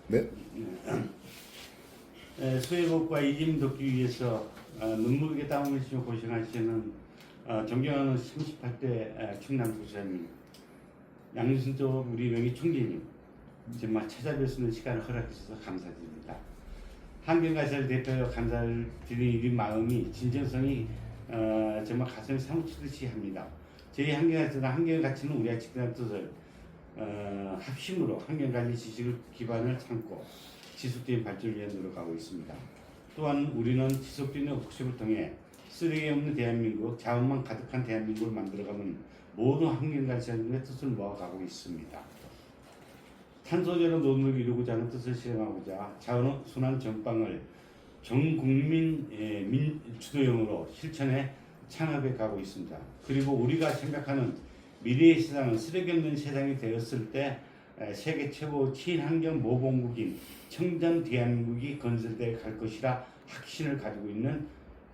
네. 수해복과 이짐 돕기 위해서 눈물게 땀을 흘리며 고생하시는 존경하는 38대 충남부사님, 양순조 우리 명예 총재님, 정말 찾아뵐 수 있는 시간을 허락해주셔서 감사드립니다. 환경가사를 대표하여 감사를 드리는 이 마음이 진정성이 정말 가슴에 사무치듯이 합니다. 저희 환경가사는 환경의 가치는 우리가 지키는 뜻을 합심으로 환경관리 지식을 기반을 삼고 지속적인 발전을 위해 노력하고 있습니다. 또한 우리는 지속적인 워크숍을 통해 쓰레기 없는 대한민국, 자원만 가득한 대한민국을 만들어가는 모든 환경관리자들의 뜻을 모아가고 있습니다. 탄소제로 노동을 이루고자 하는 뜻을 실행하고자 자원순환 전방을 전 국민 주도형으로 실천해 창업해 가고 있습니다. 그리고 우리가 생각하는 미래의 세상은 쓰레기 없는 세상이 되었을 때 세계 최고 친환경 모범국인 청정 대한민국이 건설되어 갈 것이라 확신을 가지고 있는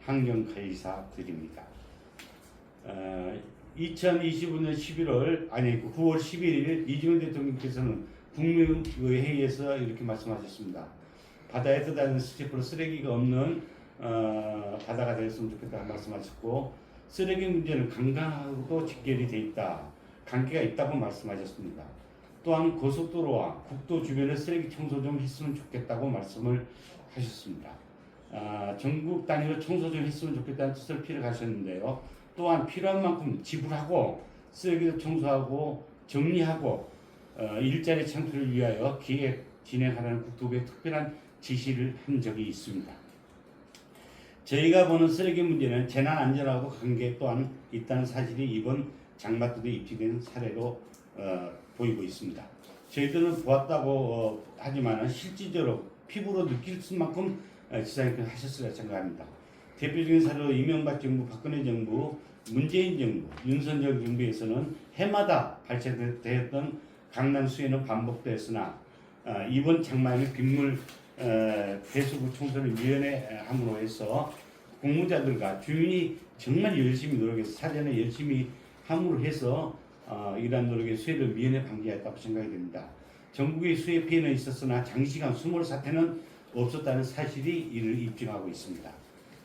환경관리사들입니다. 2025년 9월 11일 이재명 대통령께서는 국무회의에서 이렇게 말씀하셨습니다. 바다에 떠다니는 스티프로 쓰레기가 없는 바다가 되었으면 좋겠다고 말씀하셨고, 쓰레기 문제는 관광하고도 직결이 돼 있다, 관계가 있다고 말씀하셨습니다. 또한 고속도로와 국도 주변에 쓰레기 청소 좀 했으면 좋겠다고 말씀을 하셨습니다. 전국 단위로 청소 좀 했으면 좋겠다는 뜻을 피력하셨는데요. 또한 필요한 만큼 지불하고 쓰레기도 청소하고 정리하고 일자리 창출을 위하여 기획 진행하라는 국토부의 특별한 지시를 한 적이 있습니다. 저희가 보는 쓰레기 문제는 재난 안전하고 관계 또한 있다는 사실이 이번 장마철에 입증된 사례로 보이고 있습니다. 저희들은 보았다고 하지만 실질적으로 피부로 느낄 수만큼 지상에 하셨으리라 생각합니다. 대표적인 사례로 이명박 정부, 박근혜 정부, 문재인 정부, 윤석열 정부에서는 해마다 발생되었던 강남 수해는 반복되었으나 이번 장마에는 빗물 배수구 청소를 위원회 함으로 해서 공무자들과 주민이 정말 열심히 노력해서 사전에 열심히 함으로 해서 이러한 노력의 수해를 미연에 방지했다고 생각이 됩니다. 전국의 수해 피해는 있었으나 장시간 수몰 사태는 없었다는 사실이 이를 입증하고 있습니다.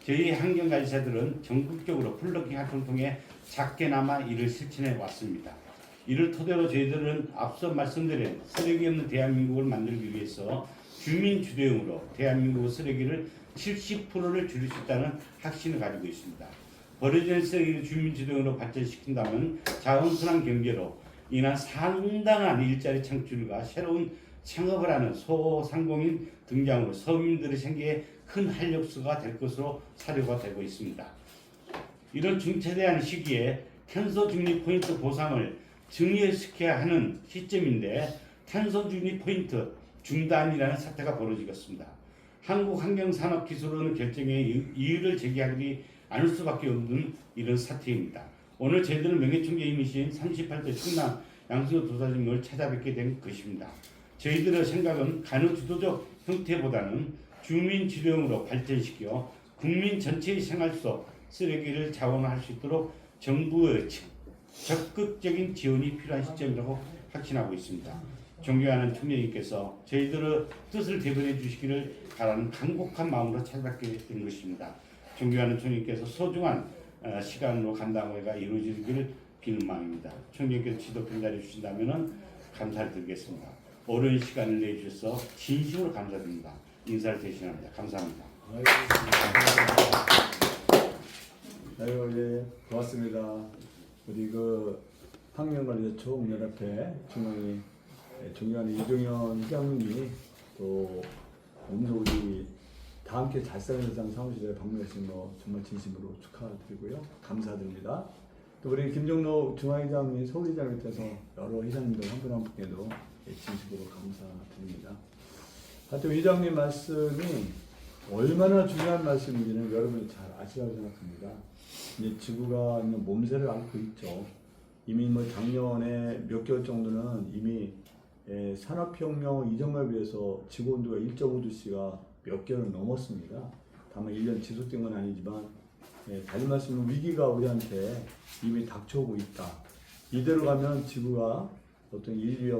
저희 환경관리사들은 전국적으로 플러깅 활동을 통해 작게나마 이를 실천해 왔습니다. 이를 토대로 저희들은 앞서 말씀드린 쓰레기 없는 대한민국을 만들기 위해서 주민 주도형으로 대한민국 쓰레기를 70%를 줄일 수 있다는 확신을 가지고 있습니다. 버려지는 쓰레기를 주민 주도형으로 발전시킨다면 자원순환 경제로 인한 상당한 일자리 창출과 새로운 창업을 하는 소상공인 등장으로 서민들의 생계에 큰 활력소가 될 것으로 사료가 되고 있습니다. 이런 중차대한 시기에 탄소 중립 포인트 보상을 증액시켜야 하는 시점인데 탄소 중립 포인트 중단이라는 사태가 벌어지겠습니다. 한국환경산업기술원 결정에 이의를 제기하지 않을 수밖에 없는 이런 사태입니다. 오늘 저희들은 명예총재님이신 38대 충남 양순조 도사님을 찾아뵙게 된 것입니다. 저희들의 생각은 간헐주도적 형태보다는 주민 주도형으로 발전시켜 국민 전체의 생활 속 쓰레기를 자원화할 수 있도록 정부의 적극적인 지원이 필요한 시점이라고 확신하고 있습니다. 존경하는 총재님께서 저희들의 뜻을 대변해 주시기를 바라는 간곡한 마음으로 찾아뵙게 된 것입니다. 존경하는 총재님께서 소중한 시간으로 감당회가 이루어지기를 비는 마음입니다. 총재님께서 지도 편달해 주신다면 감사를 드리겠습니다. 어려운 시간을 내주셔서 진심으로 감사드립니다. 인사를 대신합니다. 감사합니다. 아유, 예, 고맙습니다. 우리 환경관리자 총연합회 중앙위 존경하는 이종현 회장님이 또 오늘 우리 다 함께 잘살아가는 사무실에 방문하신 거 정말 진심으로 축하드리고요. 감사드립니다. 또 우리 김종록 중앙회장님, 서울회장을 비롯해서 여러 회장님들 한 분 한 분께도 진심으로 감사드립니다. 하여튼 회장님 말씀이 얼마나 중요한 말씀인지는 여러분이 잘 아시라고 생각합니다. 이제 지구가 있는 몸새를 앓고 있죠. 이미 작년에 몇 개월 정도는 이미 산업혁명 이전에 비해서 지구온도가 1.5도씨가 몇 개월 넘었습니다. 다만 1년 지속된 건 아니지만 달리 말씀은 위기가 우리한테 이미 닥쳐오고 있다. 이대로 가면 지구가 어떤 인류의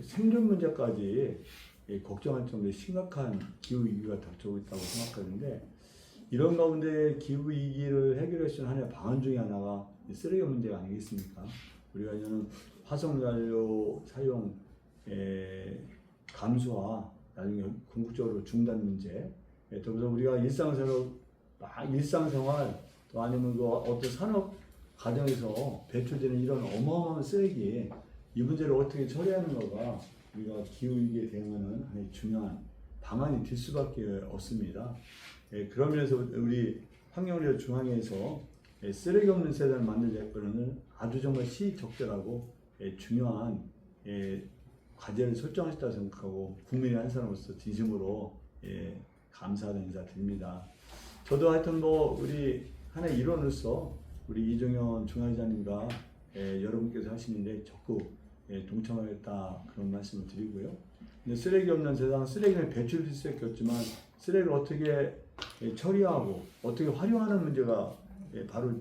생존 문제까지 걱정할 정도의 심각한 기후 위기가 닥쳐오고 있다고 생각하는데, 이런 가운데 기후 위기를 해결할 수 있는 하나의 방안 중에 하나가 이 쓰레기 문제가 아니겠습니까? 우리가 이제는 화석연료 사용 감소와 나중에 궁극적으로 중단 문제, 더불어서 우리가 일상생활 또 아니면 그 어떤 산업 과정에서 배출되는 이런 어마어마한 쓰레기, 이 문제를 어떻게 처리하는 거가 우리가 기후위기에 대응하는 하나의 중요한 방안이 될 수밖에 없습니다. 그런 면에서 우리 환경의료 중앙에서 쓰레기 없는 세상을 만들자 거는 아주 정말 시적절하고 중요한 과제를 설정하셨다고 생각하고, 국민의 한 사람으로서 진심으로 감사하는 인사 드립니다. 저도 하여튼 우리 하나의 일원으로서 우리 이종현 중앙회장님과 여러분께서 하시는 일에 적극 동참하겠다, 그런 말씀을 드리고요. 근데 쓰레기 없는 세상, 쓰레기는 배출될 수밖에 없지만 쓰레기를 어떻게 처리하고 어떻게 활용하는 문제가 바로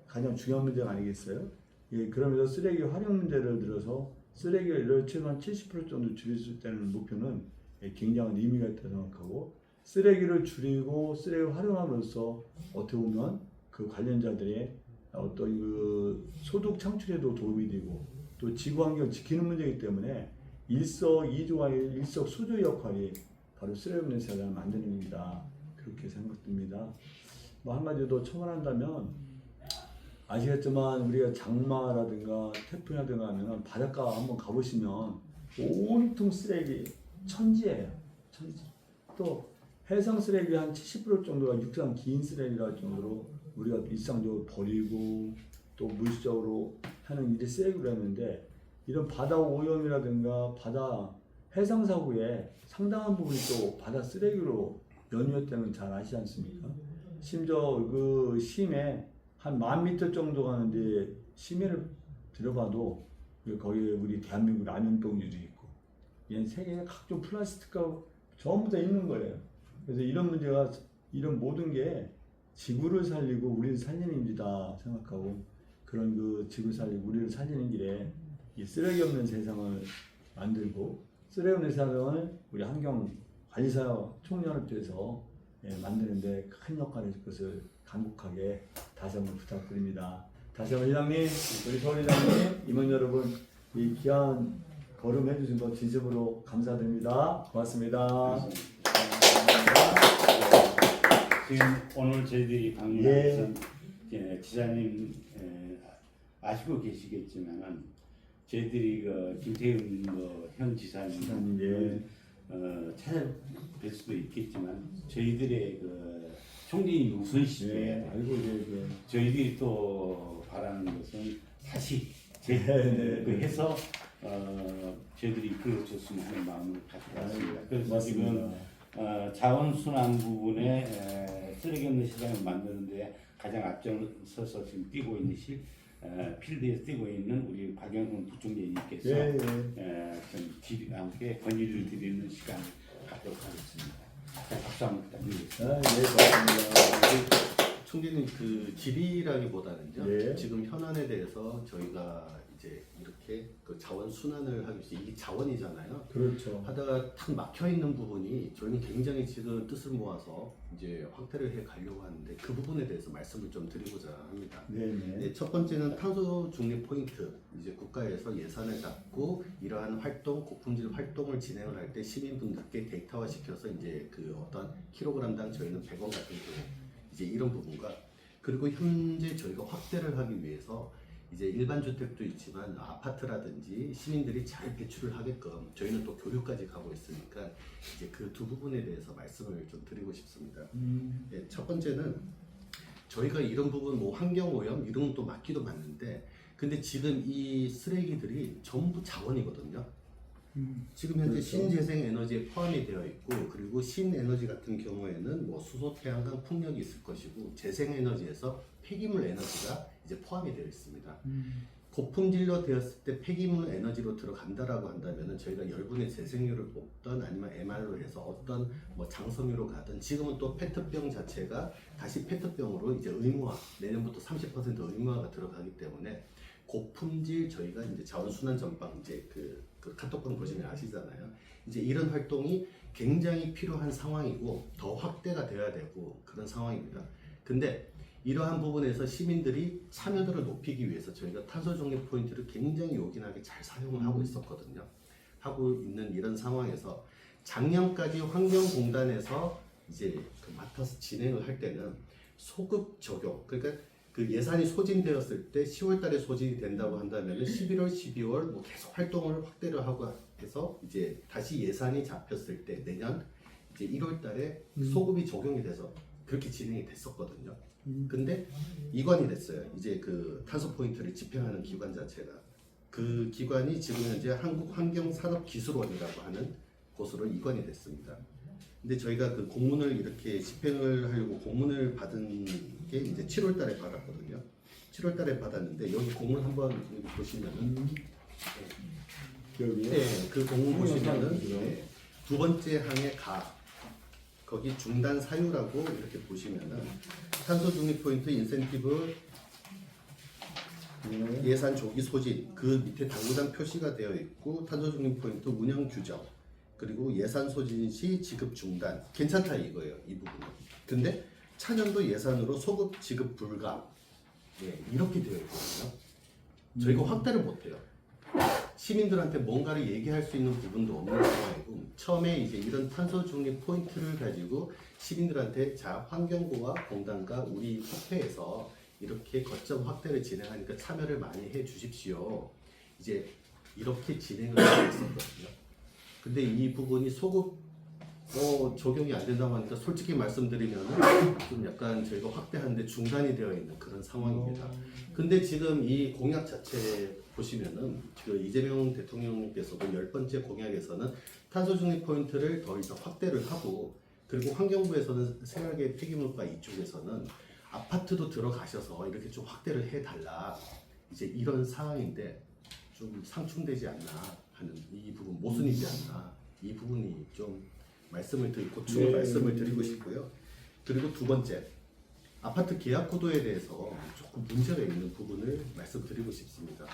가장 중요한 문제가 아니겠어요? 그러면서 쓰레기 활용 문제를 들어서 쓰레기를 최소한 70% 정도 줄일 수 있다는 목표는 굉장한 의미가 있다고 생각하고, 쓰레기를 줄이고 쓰레기를 활용함으로써 어떻게 보면 그 관련자들의 어떤 그 소득 창출에도 도움이 되고, 또 지구환경을 지키는 문제이기 때문에 일석이조와 일석수조의 역할이 바로 쓰레기 없는 세상을 만드는 일이다, 그렇게 생각됩니다. 한마디로 더 첨언한다면, 아시겠지만 우리가 장마라든가 태풍이라든가 하면 바닷가 한번 가보시면 온통 쓰레기 천지예요. 천지. 또 해상 쓰레기 한 70% 정도가 육상 긴 쓰레기라 할 정도로 우리가 일상적으로 버리고 또 물질적으로 하는 일이 쓰레기로 했는데, 이런 바다 오염이라든가 바다 해상 사고에 상당한 부분이 또 바다 쓰레기로 연루됐다는 잘 아시지 않습니까? 심지어 그 심해 한 10,000m 정도 가는데 심해를 들어봐도 거기에 우리 대한민국 라면병들이 있고, 얘는 세계에 각종 플라스틱과 전부 다 있는 거예요. 그래서 이런 문제가, 이런 모든 게 지구를 살리고 우리를 살리는 일이다 생각하고, 그런 그 지구 살리고 우리를 살리는 길에 이 쓰레기 없는 세상을 만들고, 쓰레기 없는 세상을 우리 환경관리사 총연합회에서 만드는데 큰 역할을 할 것을 간곡하게 다시 한번 부탁드립니다. 다시 한번 회장님, 우리 서울회장님, 임원 여러분, 이 귀한 걸음 해주신 것 진심으로 감사드립니다. 고맙습니다. 지금 오늘 저희들이 방문한 지사님 아시고 계시겠지만은, 저희들이 그 김태훈 현 지사님 찾아뵐 수도 있겠지만, 저희들의 그 총리님 우선시대 알고 저희들이 또 바라는 것은 다시 해서 저희들이 이끌어줬으면 하는 마음을 가지고 왔습니다. 그래서 맞습니다. 지금 자원순환 부분에 쓰레기 없는 시장을 만드는데 가장 앞장서서 지금 뛰고 있는 필드에서 뛰고 있는 우리 박영훈 부총리님께서 좀 함께 건의를 드리는 시간을 갖도록 하겠습니다. 자, 박수 한번 부탁드리겠습니다. 고맙습니다. 총리님, 그 질의라기보다는요, 지금 현안에 대해서 저희가 이제 이렇게 그 자원 순환을 하기 위해서, 이게 자원이잖아요. 그렇죠. 하다가 탁 막혀 있는 부분이 저희는 굉장히 지금 뜻을 모아서 이제 확대를 해 가려고 하는데, 그 부분에 대해서 말씀을 좀 드리고자 합니다. 네, 첫 번째는 탄소 중립 포인트, 이제 국가에서 예산을 잡고 이러한 활동, 고품질 활동을 진행을 할 때 시민분들께 데이터화 시켜서 이제 그 어떤 킬로그램당 저희는 100원 같은 경우 이제 이런 부분과, 그리고 현재 저희가 확대를 하기 위해서 이제 일반 주택도 있지만 아파트라든지 시민들이 잘 배출을 하게끔 저희는 또 교육까지 가고 있으니까 이제 그 두 부분에 대해서 말씀을 좀 드리고 싶습니다. 네, 첫 번째는 저희가 이런 부분 환경오염 이런 것도 맞기도 맞는데, 근데 지금 이 쓰레기들이 전부 자원이거든요. 지금 현재 그렇죠. 신재생 에너지에 포함이 되어 있고, 그리고 신에너지 같은 경우에는 수소, 태양광, 풍력이 있을 것이고, 재생에너지에서 폐기물 에너지가 이제 포함이 되어 있습니다. 고품질로 되었을 때 폐기물 에너지로 들어간다라고 한다면은 저희가 열분의 재생률을 뽑던 아니면 MR로 해서 어떤 장섬유로 가든, 지금은 또 페트병 자체가 다시 페트병으로 이제 의무화, 내년부터 30% 의무화가 들어가기 때문에 고품질 저희가 이제 자원순환 전방 이제 그 그 카톡방 보시면 아시잖아요. 이제 이런 활동이 굉장히 필요한 상황이고 더 확대가 돼야 되고 그런 상황입니다. 근데 이러한 부분에서 시민들이 참여도를 높이기 위해서 저희가 탄소 중립 포인트를 굉장히 요긴하게 잘 사용을 하고 있었거든요. 하고 있는 이런 상황에서 작년까지 환경공단에서 이제 그 맡아서 진행을 할 때는 소급 적용, 그러니까 그 예산이 소진되었을 때 10월 달에 소진이 된다고 한다면 11월, 12월 뭐 계속 활동을 확대를 하고 해서 이제 다시 예산이 잡혔을 때 내년 이제 1월 달에 소급이 적용이 돼서 그렇게 진행이 됐었거든요. 근데 이관이 됐어요. 이제 그 탄소 포인트를 집행하는 기관 자체가 그 기관이 지금 현재 한국환경산업기술원이라고 하는 곳으로 이관이 됐습니다. 근데 저희가 그 공문을 이렇게 집행을 하려고 공문을 받은 게 이제 7월 달에 받았거든요. 7월 달에 받았는데 여기 공문 한번 여기 보시면은 여기에 네, 그 공문 보시면은 네, 두 번째 항에 거기 중단 사유라고 이렇게 보시면은 탄소 중립 포인트 인센티브 예산 조기 소진 그 밑에 당구장 표시가 되어 있고 탄소 중립 포인트 운영 규정 그리고 예산 소진 시 지급 중단 괜찮다 이거예요 이 부분은. 근데 차년도 예산으로 소급 지급 불가 이렇게 되어 있거든요. 저희가 확대를 못해요. 시민들한테 뭔가를 얘기할 수 있는 부분도 없는 상황이고 처음에 이제 이런 탄소 중립 포인트를 가지고 시민들한테 자 환경부와 공단과 우리 협회에서 이렇게 거점 확대를 진행하니까 참여를 많이 해 주십시오. 이제 이렇게 진행을 하고 있었거든요. 근데 이 부분이 소급 적용이 안 된다고 하니까 솔직히 말씀드리면 좀 약간 저희가 확대하는데 중단이 되어 있는 그런 상황입니다. 근데 지금 이 공약 자체 보시면은 그 이재명 대통령께서도 10번째 공약에서는 탄소 중립 포인트를 더 이상 확대를 하고 그리고 환경부에서는 생활계 폐기물과 이쪽에서는 아파트도 들어가셔서 이렇게 좀 확대를 해달라 이제 이런 상황인데 좀 상충되지 않나 하는 이 부분 모순이지 않나 이 부분이 좀 말씀을 드리고 말씀을 드리고 싶고요. 그리고 두 번째 아파트 계약 구도에 대해서 조금 문제가 있는 부분을 말씀드리고 싶습니다.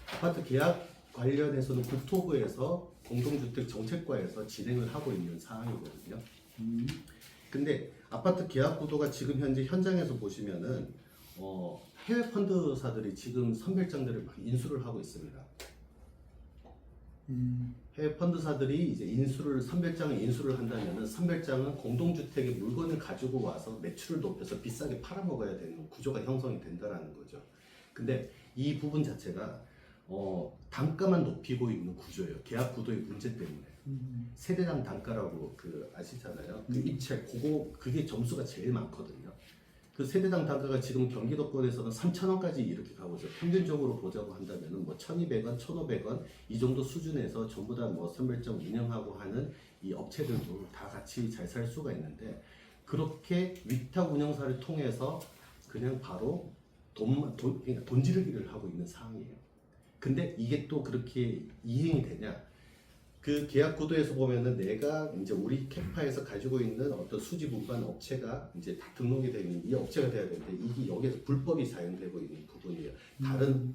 아파트 계약 관련해서는 국토부에서 공동주택 정책과에서 진행을 하고 있는 사항이거든요. 근데 아파트 계약 구도가 지금 현재 현장에서 보시면은 해외 펀드사들이 지금 선별장들을 막 인수를 하고 있습니다. 해외 펀드사들이 이제 선별장을 인수를 한다면은 선별장은 공동주택의 물건을 가지고 와서 매출을 높여서 비싸게 팔아먹어야 되는 구조가 형성이 된다라는 거죠. 근데 이 부분 자체가 단가만 높이고 있는 구조예요. 계약 구도의 문제 때문에. 세대당 단가라고 아시잖아요. 그 입찰 그게 점수가 제일 많거든요. 그 세대당 단가가 지금 경기도권에서는 3,000원까지 이렇게 가고 있어요. 평균적으로 보자고 한다면은 뭐 1,200원, 1,500원 이 정도 수준에서 전부 다 뭐 선별점 운영하고 하는 이 업체들도 다 같이 잘 살 수가 있는데 그렇게 위탁 운영사를 통해서 그냥 바로 그러니까 돈 지르기를 하고 있는 상황이에요. 근데 이게 또 그렇게 이행이 되냐? 그 계약 구도에서 보면은 내가 이제 우리 캐파에서 가지고 있는 어떤 수지 운반 업체가 이제 다 등록이 되어 있는 이 업체가 돼야 되는데 이게 여기에서 불법이 사용되고 있는 부분이에요.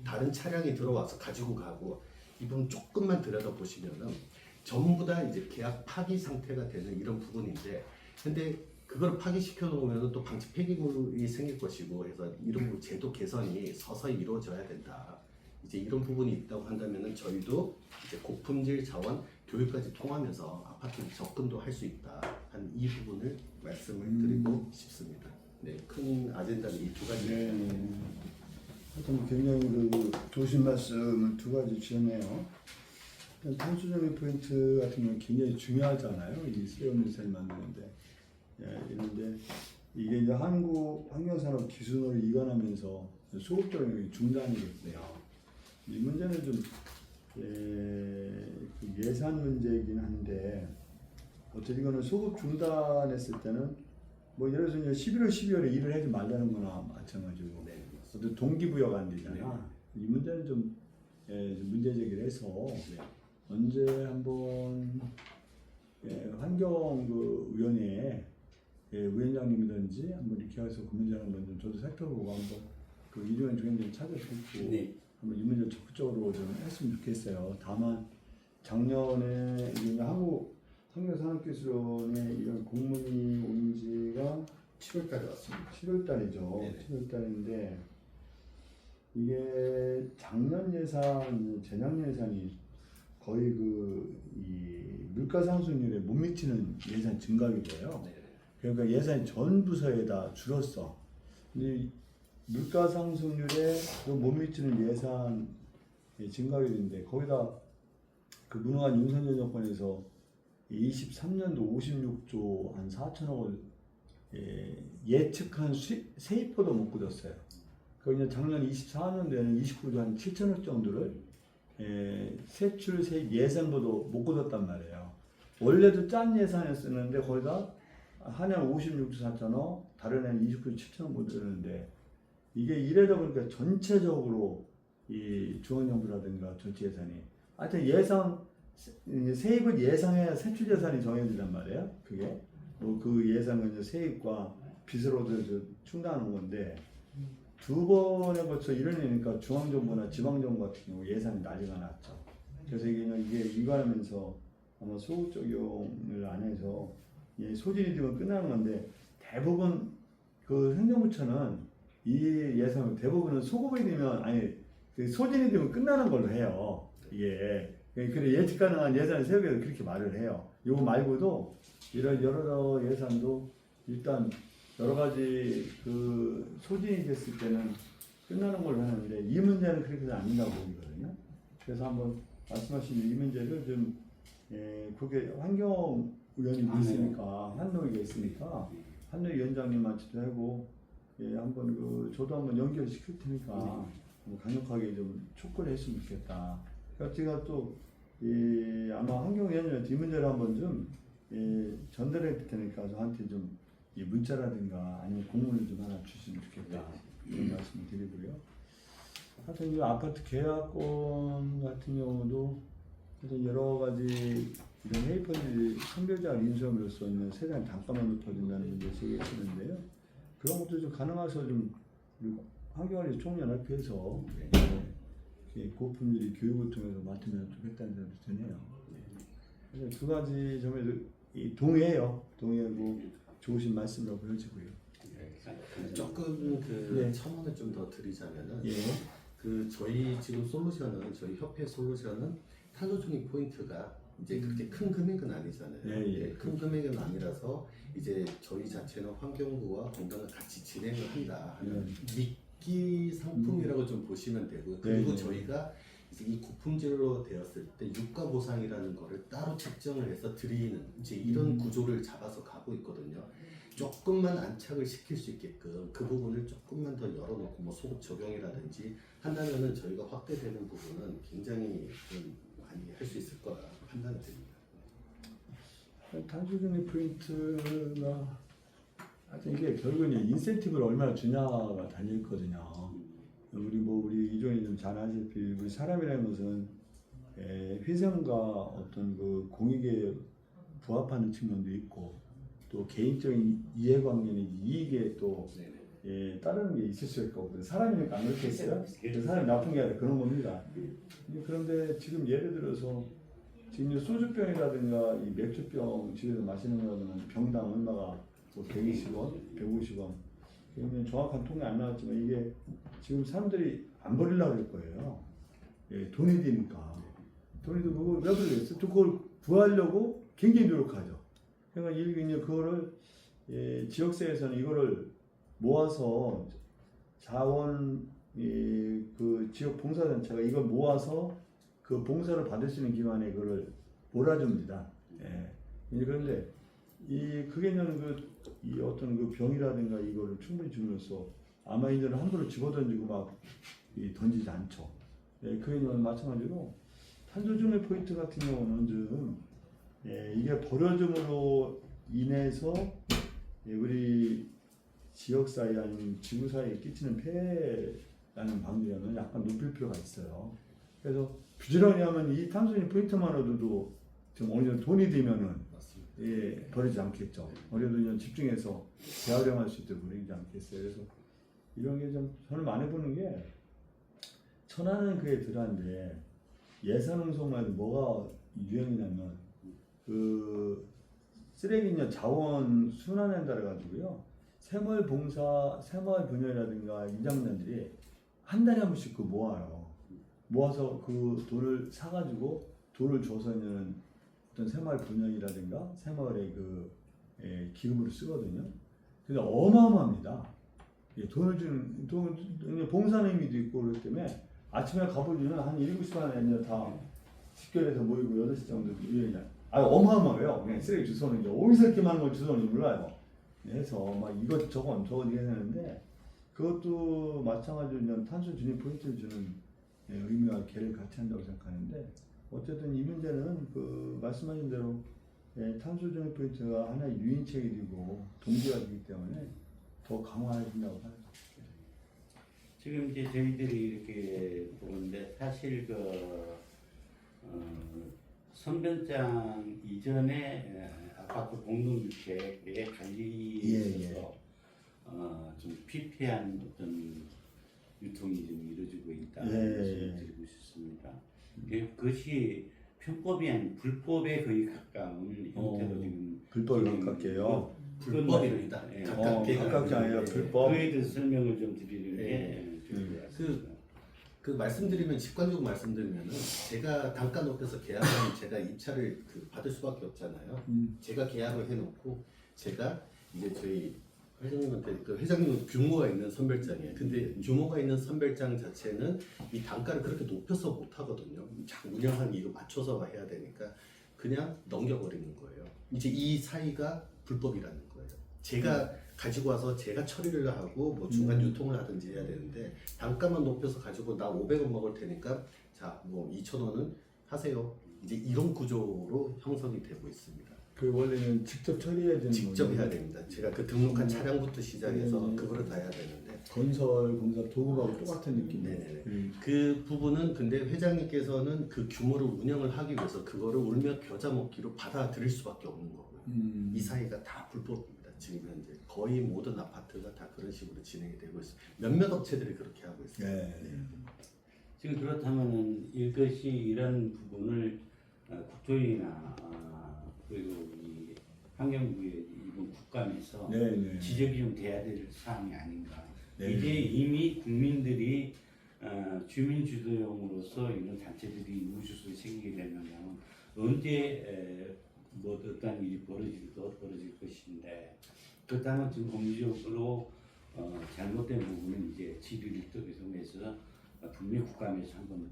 다른 차량이 들어와서 가지고 가고 이 부분 조금만 들여다 보시면은 전부 다 이제 계약 파기 상태가 되는 이런 부분인데 근데 그걸 파기시켜 놓으면 또 방치 폐기물이 생길 것이고 해서 이런 제도 개선이 서서히 이루어져야 된다. 이제 이런 부분이 있다고 한다면은 저희도 이제 고품질 자원 교육까지 통하면서 아파트 접근도 할 수 있다 하는 이 부분을 말씀을 드리고 싶습니다. 네, 큰 아젠다는 이 두 가지입니다. 하여튼 굉장히 좋으신 말씀을 두 가지 주셨네요. 탄소 중립 포인트 같은 경우는 굉장히 중요하잖아요. 이 쓰레없는 세를 만드는데. 이런데 이게 이제 한국 환경산업기술원을 이관하면서 소급 적용이 중단이 됐고요. 이 문제는 좀 예산 문제이긴 한데 어쨌든 이거는 소급 중단했을 때는 뭐 예를 들어서 이제 11월, 12월에 일을 하지 말라는 거나 마찬가지고 어떤 동기부여가 안 되잖아. 이 문제는 좀 문제 제기를 해서 언제 한번 환경위원회 위원장님이든지 한번 이렇게 해서 그 문제를 한번 좀 저도 살펴보고 한번 그 이주연 중행님 찾아뵙고 한번 이 문제를 적극적으로 좀 했으면 좋겠어요. 다만 작년에 이 한국산업기술원에 이런 공문이 온 지가 7월달에 왔습니다. 7월 달이죠. 네네. 7월 달인데 이게 작년 예산, 재작년 예산이 거의 이 물가 상승률에 못 미치는 예산 증가율이에요. 네. 그러니까 예산이 전 부서에다 줄었어. 근데 물가 상승률에 못 미치는 예산 증가율인데 거기다 그 무능한 윤석열 정권에서 23년도 56조 한 4천억 원 예측한 세입호도 못 꾸렸어요. 그러니까 작년 24년도에는 29조 한 7천억 정도를 세출 세입 예산보도 못 꾸렸단 말이에요. 원래도 짠 예산이었었는데 거기다 한 해 56조 4천억, 다른 해는 29조 7천억 못 드렸는데 이게 이래다 보니까 전체적으로 이 중앙정부라든가 전체 예산이 하여튼 예산 세입을 예상해야 세출 예산이 정해진단 말이에요. 그게 뭐 그 예산은 이제 세입과 빚으로도 충당하는 건데 두 번에 걸쳐 이런 일이니까 중앙정부나 지방정부 같은 경우 예산이 난리가 났죠. 그래서 이게 위반하면서 아마 소급 적용을 안 해서 소진이 되면 끝나는 건데 대부분 그 행정부처는 이 예산을 대부분은 소급이 되면 그 소진이 되면 끝나는 걸로 해요. 이게 그래 예측 가능한 예산을 세우기 위해서 그렇게 말을 해요. 이거 말고도 이런 여러 예산도 일단 여러 가지 그 소진이 됐을 때는 끝나는 걸로 하는데 이 문제는 그렇게 안 된다고 보이거든요. 그래서 한번 말씀하신 이 문제를 좀 그게 환경 의원님도 있으니까 한노위가 있으니까 한노위 위원장님한테도 하고 한번 저도 한번 연결시킬 테니까 강력하게 좀 촉구를 했으면 좋겠다. 그러니까 제가 또 아마 환경위원님한테 이 문제를 한번 좀 전달해 드릴 테니까 저한테 좀 이 문자라든가 아니면 공문을 좀 하나 주시면 좋겠다 이런 말씀을 드리고요. 하여튼 이 아파트 계약권 같은 경우도 하여튼 여러 가지 이런 해이펀드 선별자를 인수함으로써 있는 세상에 단가만 높아진다는 문제 제기했었는데요. 그런 것도 좀 가능해서 좀 환경관리 총연합회에서 고품질이 교육을 통해서 맡으면 좋겠다는 생각이 드네요. 두 가지 점에서 동의하고 좋으신 말씀이라고 보여지고요. 조금 첨언을 좀 더 드리자면은 그 저희 지금 솔루션은 저희 협회 솔루션은 탄소 중립 포인트가 이제 그렇게 큰 금액은 아니잖아요. 큰 금액은 아니라서 이제 저희 자체는 환경부와 공단을 같이 진행을 한다 하는 미끼 상품이라고 좀 보시면 되고요. 그리고 저희가 이제 이 고품질로 되었을 때 유가 보상이라는 거를 따로 책정을 해서 드리는 이제 이런 구조를 잡아서 가고 있거든요. 조금만 안착을 시킬 수 있게끔 그 부분을 조금만 더 열어놓고 뭐 소급 적용이라든지 한다면은 저희가 확대되는 부분은 굉장히 좀 많이 할 수 있을 거라 판단이 됩니다. 탄소 중립 포인트가 하여튼 이게 결국은 인센티브를 얼마나 주냐가 달려 있거든요. 우리 이종이 좀 잘 아시다시피 우리 사람이라는 것은 회생과 어떤 그 공익에 부합하는 측면도 있고 또 개인적인 이해관계는 이익에 또 따르는 게 있을 수 있거든요. 사람이니까 안 그렇겠어요? 사람이 나쁜 게 아니라 그런 겁니다. 그런데 지금 예를 들어서 지금 소주병이라든가 이 맥주병 집에서 마시는 거는 병당 얼마가 뭐 120원, 150원. 그러면 정확한 통계 안 나왔지만 이게 지금 사람들이 안 버리려고 할 거예요. 돈이 드니까. 돈이 들고 그걸 왜 버리겠어? 또 그걸 구하려고 굉장히 노력하죠. 그러니까 이제 그거를 지역사회에서는 이거를 모아서 자원 그 지역 봉사단체가 이걸 모아서 그 봉사를 받을 수 있는 기관에 그걸 몰아줍니다. 그런데 그게 이 어떤 그 병이라든가 이거를 충분히 줌으로써 아마 이제는 함부로 집어던지고 막 던지지 않죠. 그게 마찬가지로 탄소 중립 포인트 같은 경우는 좀 이게 버려짐으로 인해서 우리 지역사회 아니면 지구사회에 끼치는 폐해라는 방면은 약간 높일 필요가 있어요. 그래서 부지런히 하면 이 탄소 중립 포인트만으로도 좀 어느 정도 돈이 되면은 버리지 않겠죠. 어려도 집중해서 재활용할 수 있도록 버리지 않겠어요. 그래서 이런 게 좀 저는 많이 보는 게 천하는 그에 들어한데 예산 운송만 해도 뭐가 유형이냐면 그 쓰레기냐 자원 순환한다 그래가지고요. 새마을봉사, 새마을분여라든가 이장단들이 한 달에 한 번씩 그 모아요. 모아서 그 돈을 사가지고 돈을 줘서는 어떤 새마을분여라든가 새마을의 그 기금으로 쓰거든요. 근데 어마어마합니다. 예, 돈을 주는 봉사는 의미도 있고 그렇기 때문에 아침에 가보면 한 7시 반에 다 집결해서 모이고 8시 정도 유행이냐. 어마어마해요. 그냥 쓰레기 주워는 게 어디서 이렇게 많은 걸 주워는지 몰라요. 해서 막 이것저것 해내는데 그것도 마찬가지로 그냥 탄소 중립 포인트를 주는 의미와 개를 같이 한다고 생각하는데 어쨌든 이 문제는 그 말씀하신 대로 탄소 중립 포인트가 하나의 유인책이 되고 동기가 되기 때문에 더 강화해진다고 생각합니다. 지금 이제 저희들이 이렇게 보는데 사실 선별장 이전에 아파트 공동주택의 관리에 있어서 좀 피폐한 어떤 유통이 좀 이루어지고 있다는 말씀을 드리고 싶습니다. 그것이 편법이 아닌 불법에 거의 가까운 형태로 지금 불법에 가깝게요. 불법입니다. 가깝게 아니라 불법. 그에 대해서 설명을 좀 드리는 게 그 말씀드리면 직관적으로 말씀드리면은 제가 단가 높여서 계약하면 제가 입찰을 받을 수밖에 없잖아요. 제가 계약을 해놓고 제가 이제 저희 회장님한테 회장님은 규모가 있는 선별장이에요. 근데 규모가 있는 선별장 자체는 이 단가를 그렇게 높여서 못 하거든요. 운영하는 이거 맞춰서 해야 되니까 그냥 넘겨버리는 거예요. 이제 이 사이가 불법이라는 거예요. 제가 가지고 와서 제가 처리를 하고 뭐 중간 유통을 하든지 해야 되는데 단가만 높여서 가지고 나 500원 먹을 테니까 자 뭐 2,000원은 하세요. 이제 이런 구조로 형성이 되고 있습니다. 그 원래는 직접 처리해야 되는 직접 해야 됩니다. 제가 그 등록한 차량부터 시작해서 그거를 다 해야 되는데 건설 공사 도구하고 똑같은 느낌이에요. 네네네. 그 부분은 근데 회장님께서는 그 규모를 운영을 하기 위해서 그거를 울며 겨자 먹기로 받아들일 수밖에 없는 거고요. 이 사이가 다 불법입니다. 지금 현재 거의 모든 아파트가 다 그런 식으로 진행이 되고 있어요. 몇몇 업체들이 그렇게 하고 있어요. 지금 그렇다면은 이것이 이런 부분을 국토위나 그리고 이 환경부의 이번 국감에서 지적이 좀 돼야 될 사항이 아닌가. 이제 이미 국민들이 주민 주도형으로서 이런 단체들이 우주소에 생기게 되면 언제 뭐 어떤 일이 벌어질 것인데 그렇다면 지금 공식적으로 잘못된 부분은 이제 질의를 통해서 분명히 국감에서 한번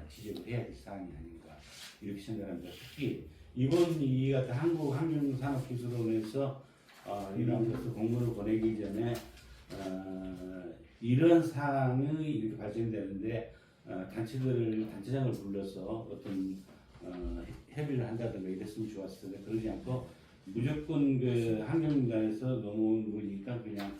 지적을 해야 될 사항이 아닌가 이렇게 생각합니다. 특히 이번 이 같은 한국항공산업기술원에서 이러한 것을 공문을 보내기 전에 이런 사항이 이렇게 발생되는데 단체장을 불러서 어떤 협의를 한다든가 이랬으면 좋았을 텐데 그러지 않고 무조건 그 환경단에서 넘어오니까 그냥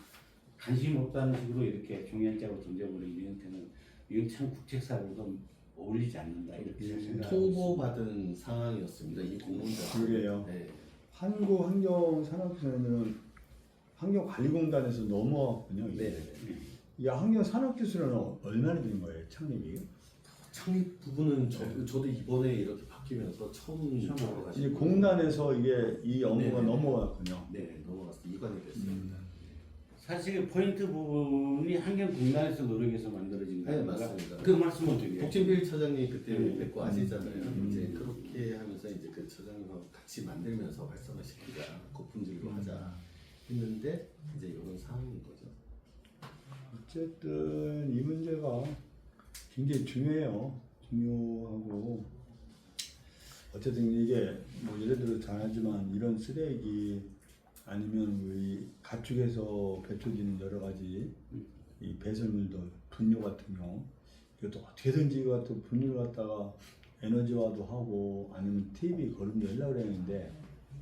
관심 없다는 식으로 이렇게 종이한장으로 던져버리는 형태는 이건 참 국책사로도 어울리지 않는다 이렇게 생각합니다. 통보받은 상황이었습니다. 이 공문자. 그래요. 네. 한국환경산업기술원은 환경관리공단에서 넘어왔군요. 네. 이 환경산업기술원은 얼마나 된 거예요? 창립이? 창립 부분은 저도 이번에 이렇게 바뀌면서 처음 들어가지고 이제 공단에서 이게 이 업무가 네네. 넘어갔군요. 네, 넘어갔어. 이관이 됐습니다. 사실 포인트 부분이 환경공단에서 노력해서 만들어진 네, 거니까 맞습니다. 그 말씀을 드려요. 복진빌 처장님 그때 네. 뵙고 아시잖아요. 이제 그렇게 하면서 이제 그 처장님하고 같이 만들면서 활성화시키자, 고품질로 하자 했는데 이제 이런 상황인 거죠. 어쨌든 이 문제가 굉장히 중요하고 어쨌든 이게 뭐 예를 들어 잘하지만 이런 쓰레기 아니면 우리 가축에서 배출되는 여러 가지 이 배설물들 분뇨 같은 경우 이것도 어떻게든지 이거 같은 분뇨를 갖다가 에너지화도 하고 아니면 TV 거름도 하려고 했는데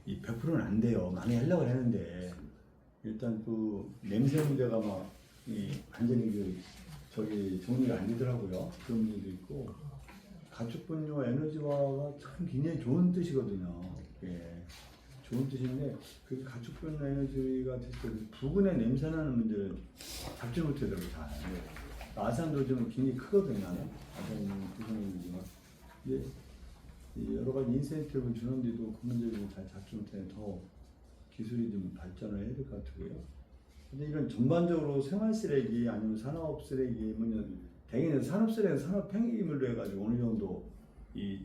이 100%는 안 돼요. 많이 하려고 했는데 일단 그 냄새 문제가 막 완전히 정리가 안 되더라고요. 그런 문제도 있고 가축 분뇨 에너지화가 참 굉장히 좋은 뜻이거든요. 예. 좋은 뜻인데 그 가축 분뇨 에너지가 됐을 때 부근에 냄새 나는 문제를 잡지 못하더라고요. 잘. 아산도 좀 굉장히 크거든요. 아산 구성이지만 근데 이 여러 가지 인센티브를 주는데도 그 문제를 잘 잡지 못해 더 기술이 좀 발전을 해야 될 것 같고요. 근데 이런 전반적으로 생활 쓰레기 아니면 산업 쓰레기 뭐냐 대개는 산업 쓰레기는 산업 폐기물로 해가지고 어느 정도 이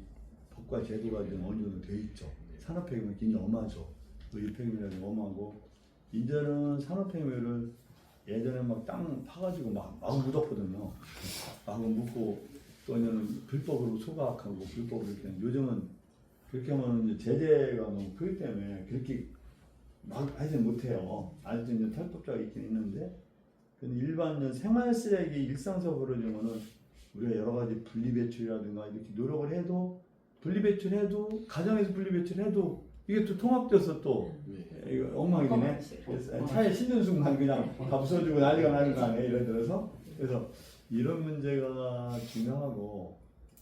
법과 제도가 좀 어느 정도 돼 있죠. 산업 폐기물 굉장히 엄하죠. 의료 폐기물이 엄하고 이제는 산업 폐기물을 예전에 막 땅 파가지고 막 묻었거든요. 막 묻고 또는 불법으로 소각하고 불법으로 이렇게 요즘은 그렇게 하면 이제 제재가 너무 크기 때문에 그렇게 막 하지 못해요. 아직도 이제 탈법자가 있긴 있는데 근데 일반 생활 쓰레기 일상적으로 벌어지면은 우리가 여러 가지 분리배출이라든가 이렇게 노력을 해도 분리배출해도 가정에서 분리배출해도 이게 또 통합돼서 또 이거 엉망이 되네. 차에 싣는 순간 그냥 다 부서지고 난리가 나는 거 아니에요. 예를 들어서 그래서 이런 문제가 중요하고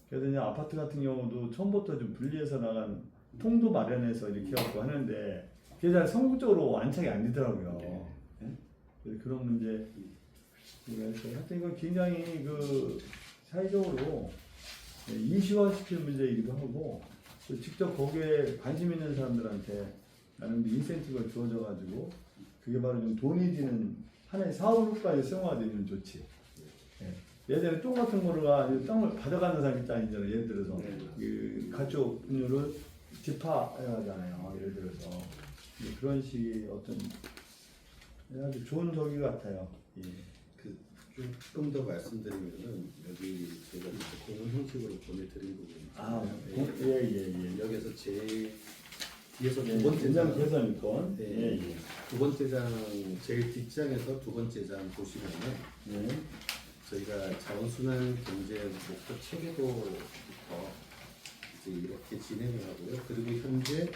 그래서 이제 아파트 같은 경우도 처음부터 좀 분리해서 나간 통도 마련해서 이렇게 갖고 하는데 그게 잘 성공적으로 안착이 안 되더라고요. 네? 그런 문제 그래서 하여튼 이건 굉장히 그 사회적으로 이슈화시킬 문제이기도 하고 또 직접 거기에 관심 있는 사람들한테 나름 인센티브가 주어져 가지고 그게 바로 좀 돈이 드는 하나의 사업으로까지 승화되면 좋지. 예전에 똥 같은 거가 땅을 받아가는 사람 있잖아요. 예를 들어서 그 가축 분유를 집화하잖아요. 예를 들어서 그런 식의 어떤 아주 좋은 저기 같아요. 예. 조금 더 말씀드리면은 여기 제가 공문 형식으로 보내드린 부분이 예예예. 여기서 제일 뒤에서 예, 두 번째 장 개선이건 네, 두 번째 장 제일 뒷장에서 두 번째 장 보시면은 예. 저희가 자원순환 경제 목표 체계도부터 이제 이렇게 진행을 하고요. 그리고 현재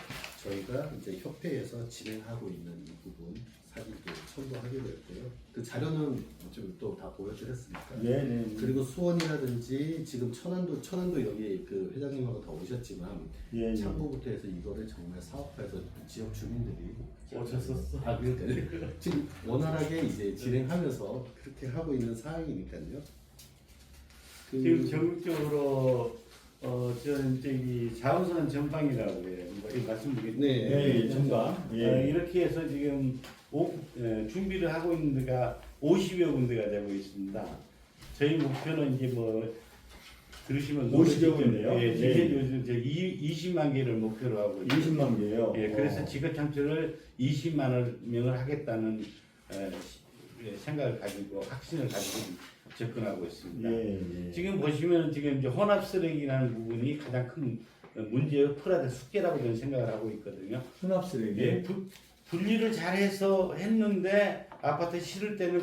저희가 이제 협회에서 진행하고 있는 이 부분 사진도 첨부하게 됐고요. 그 자료는 좀 또 다 보여드렸으니까. 네네. 그리고 수원이라든지 지금 천안도 여기 그 회장님하고 다 오셨지만 예, 예. 창구부터 해서 이거를 정말 사업화해서 지역 주민들이 오셨었어. 그러니까 지금 원활하게 이제 진행하면서 그렇게 하고 있는 상황이니까요. 지금 전국적으로 저기 자원순환 전방이라고 해요. 뭐 말씀드리겠습니다. 네. 예, 전방. 예. 이렇게 해서 지금 준비를 하고 있는 데가 50여 군데가 되고 있습니다. 저희 목표는 이제 뭐 들으시면 50여 군데요? 예, 지금 네. 요즘 20만 개를 목표로 하고 있습니다. 20만 개요. 예, 그래서 직업 창출을 20만 명을 하겠다는 생각을 가지고 확신을 가지고 접근하고 있습니다. 예, 예. 지금 보시면 지금 이제 혼합 쓰레기라는 부분이 가장 큰 문제의 풀어야 될 숙제라고 저는 생각을 하고 있거든요. 혼합 쓰레기. 예, 분리를 잘해서 했는데 아파트 실을 때는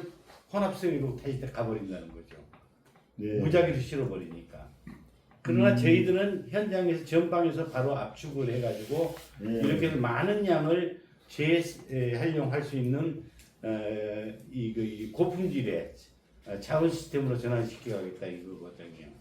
혼합 쓰레기로 다시 가버린다는 거죠. 네. 무작위로 실어버리니까. 그러나 저희들은 현장에서 전방에서 바로 압축을 해가지고 예. 이렇게 해서 많은 양을 재활용할 수 있는 이 고품질의 자원 시스템으로 전환시켜야겠다 이거거든요.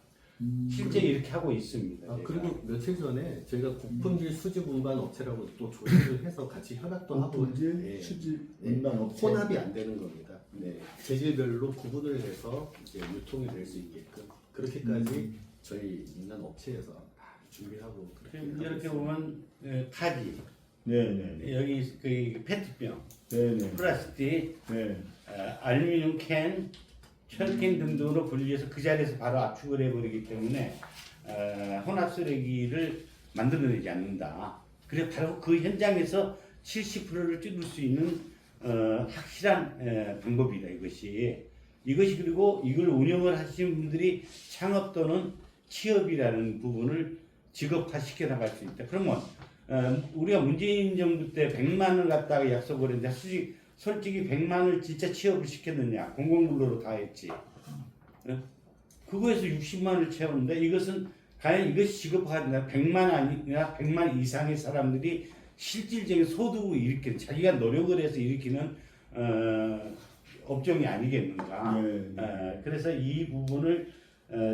실제 이렇게 하고 있습니다. 제가. 그리고 며칠 전에 저희가 고품질 수집 운반 업체라고 또 조율을 해서 같이 협약도 하고 고품질 예. 수집 예. 운반 업체. 혼합이 안 되는 겁니다. 네. 재질별로 구분을 해서 이제 유통이 될 수 있게끔 그렇게까지 저희 인간 업체에서 다 준비하고 그렇게 지금 하고 이렇게 있습니다. 보면 타지 네네. 여기 그 페트병, 네네. 플라스틱, 네. 알루미늄 캔, 철캔 등등으로 분리해서 그 자리에서 바로 압축을 해버리기 때문에 혼합 쓰레기를 만들어내지 않는다. 그래서 바로 그 현장에서 70%를 줄일 수 있는 확실한 방법이다 이것이. 그리고 이걸 운영을 하시는 분들이 창업 또는 취업이라는 부분을 직업화 시켜 나갈 수 있다. 그러면 우리가 문재인 정부 때 100만을 갖다가 약속을 했는데 솔직히 100만을 진짜 취업을 시켰느냐? 공공근로로 다 했지. 그거에서 60만을 채우는데 이것은 과연 이것이 직업화가 되나? 100만 아니라 100만 이상의 사람들이 실질적인 소득을 일으키는 자기가 노력을 해서 일으키는 업종이 아니겠는가. 네. 그래서 이 부분을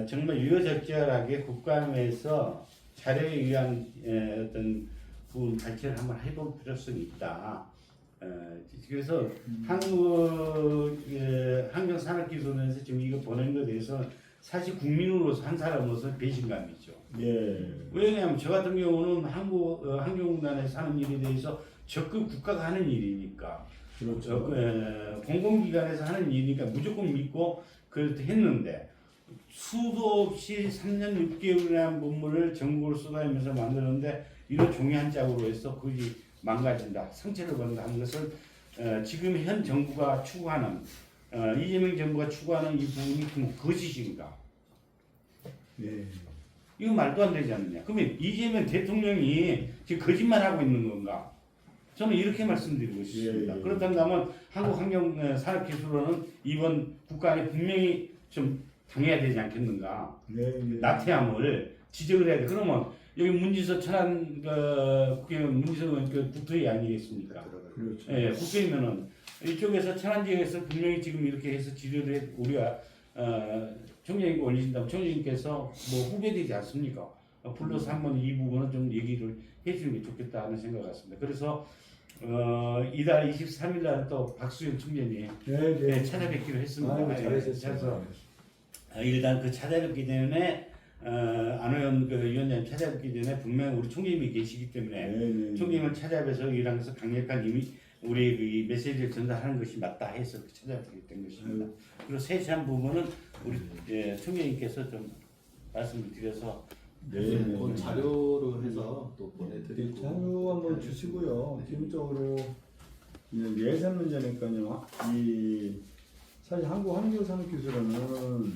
정말 유효적절하게 국감에서 자료에 의한 어떤 부분 발전을 한번 해볼 필요성이 있다. 그래서 한국산업기술원에서 지금 이거 보낸 것에 대해서 사실 국민으로서 한 사람으로서 배신감이죠. 예. 왜냐하면 저 같은 경우는 항공우단에서 하는 일에 대해서 적극 국가가 하는 일이니까 그렇죠. 공공기관에서 하는 일이니까 무조건 믿고 그렇게 했는데 수도 없이 3년 6개월이라는 본물을 전국으로 쏟아내면서 만드는데 이런 종이 한 짝으로 해서 그게 망가진다, 상처를 받는다 하는 것을 지금 현 정부가 추구하는 이재명 정부가 추구하는 이 부분이 그럼 거짓인가? 예. 이거 말도 안 되지 않느냐? 그러면 이재명 대통령이 지금 거짓말하고 있는 건가? 저는 이렇게 말씀드리고 싶습니다. 예. 그렇다면 한국환경산업기술원은 이번 국가에 분명히 좀 당해야 되지 않겠는가? 네. 나태함을 지적을 해야 돼. 그러면 여기 문지서 천안 국회의원 문지서 그 국토위 아니겠습니까? 그렇죠. 예, 국회의원은 이쪽에서 천안 지역에서 분명히 지금 이렇게 해서 지도를 해 우리가 총장님께 올리신다면 총장님께서 뭐 후배되지 않습니까? 불러서 한번 이 부분은 좀 얘기를 해주는 게 좋겠다 하는 생각 같습니다. 그래서 이달 23일 날 또 박수영 총장님 네. 찾아뵙기로 했습니다. 아유, 예, 잘하셨어요. 그래서 일단 그 찾아뵙기 전에 안호연 그 위원장님 찾아뵙기 전에 분명 우리 총장님이 계시기 때문에 네. 총장님을 찾아뵈서 이랑에서 강력한 우리 그 메시지를 전달하는 것이 맞다 해서 찾아뵙게 된 것입니다. 그리고 세세한 부분은 우리 총장님께서 좀 말씀을 드려서 네. 그 자료로 해서 또 보내드리고 자료 한번 주시고요. 기본적으로 예산 문제니까요. 이 사실 한국환경산업기술원은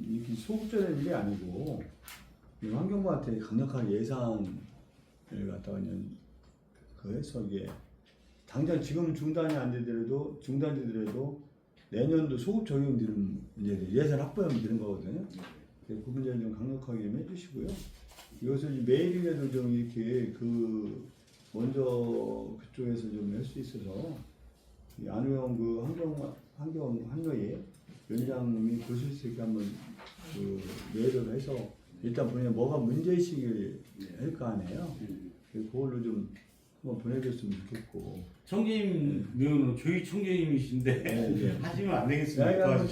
이렇게 소극적인 일이 아니고 이 환경부한테 강력한 예산을 갖다가 그냥 그 해서 이게 당장 지금 중단되더라도 내년도 소급 적용되는 이제 예산 확보하면 되는 거거든요. 그 문제는 좀 강력하게 좀 해주시고요. 이것을 메일이라도 좀 이렇게 먼저 그쪽에서 좀 할 수 있어서 이 안우영 그 환경환노위 위원장님이 보실 수 있게 한번 그 메일을 해서 일단 보면 뭐가 문제의식을 할 거 아니에요. 그걸로 좀 한번 보내줬으면 좋겠고. 총장님 묘는 조희 총장님이신데 네. 하시면 안 되겠습니까?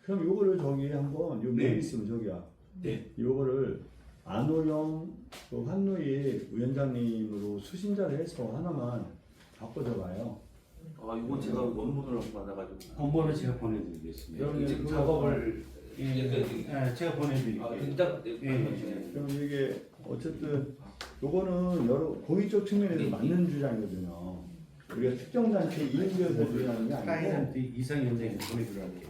그럼 요거를 저기 한번 요 메일 있으면 저기야. 네. 요거를 안호영 그 환노위 위원장님으로 수신자를 해서 하나만 바꿔줘봐요. 이건 제가 원문으로 받아가지고. 원본을 제가 보내드리겠습니다. 그러면 지금 그거 작업을 제가 보내드릴게요. 일단 그럼 이게 어쨌든 요거는 여러 공익적 측면에서 맞는 주장이거든요. 우리가 특정 단체 이인되어서 주장하는 게 아니고 사회한테 이상위원장님 보내주라고.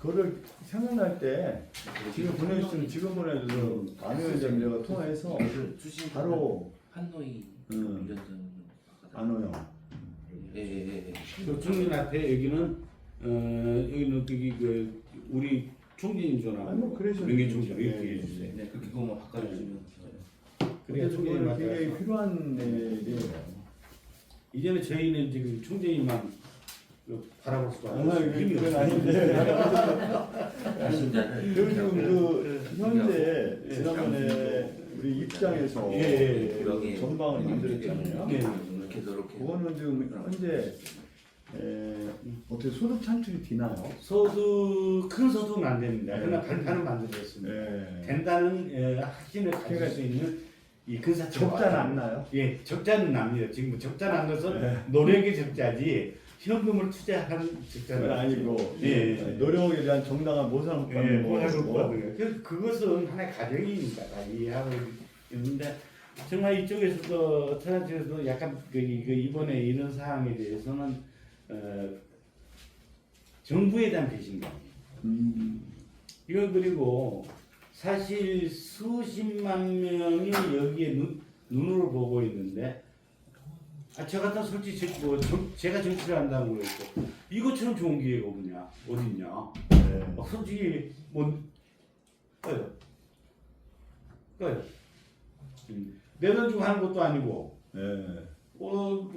그거를 생각날 때 지금 보내주시면 지금 보내줘서 안 위원장님과 통화해서 바로 한노이 음. 위원장. 안호영 예예예. 총장님한테 여기는 그 우리 총장님 전화. 아니 뭐 그래서 명예 총장 이렇게 예. 해주세요. 네, 그거만 바꿔주시면. 그게 총장님 그거는 맡아서. 굉장히 필요한 일이에요. 이제는 저희는 지금 총장님만 바라볼 수가 아, 없어요. 힘이 그건 없어요. 아닌데. 신자는 그리고 지금 그 현재 지난번에 우리 입장에서 명예 전방을 만들었잖아요. 네. 이렇게 저렇게. 그거는 지금 현재 어떻게 소득 창출이 되나요? 큰 소득은 안 됩니다. 그러나 발판은 만들었습니다. 네. 된다는 확신을 가질 수 있는 이 근사점. 적자는 안 나요? 예, 적자는 납니다. 지금 적자 난 것은 네. 노력의 적자지 현금을 투자하는 적자는 그건 아니고 예. 노력에 대한 정당한 보상을 받는 거고. 그것은 하나의 과정이니까 다 이해하고 있는데 정말 이쪽에서도 천안쪽에서도 약간 그 이번에 이런 사항에 대해서는 정부에 대한 배신감. 이건 그리고 사실 수십만 명이 여기에 눈으로 보고 있는데 저 같은 솔직히 제가 정치를 한다고 그랬고 이것처럼 좋은 기회가 어딨냐. 네. 솔직히 꺼요. 내 돈 주고 하는 것도 아니고 네.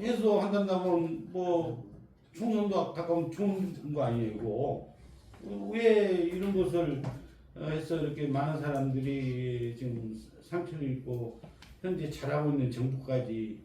해서 한다고 총선도 가까운 좋은 거 아니고 왜 이런 것을 해서 이렇게 많은 사람들이 지금 상처를 입고 현재 잘하고 있는 정부까지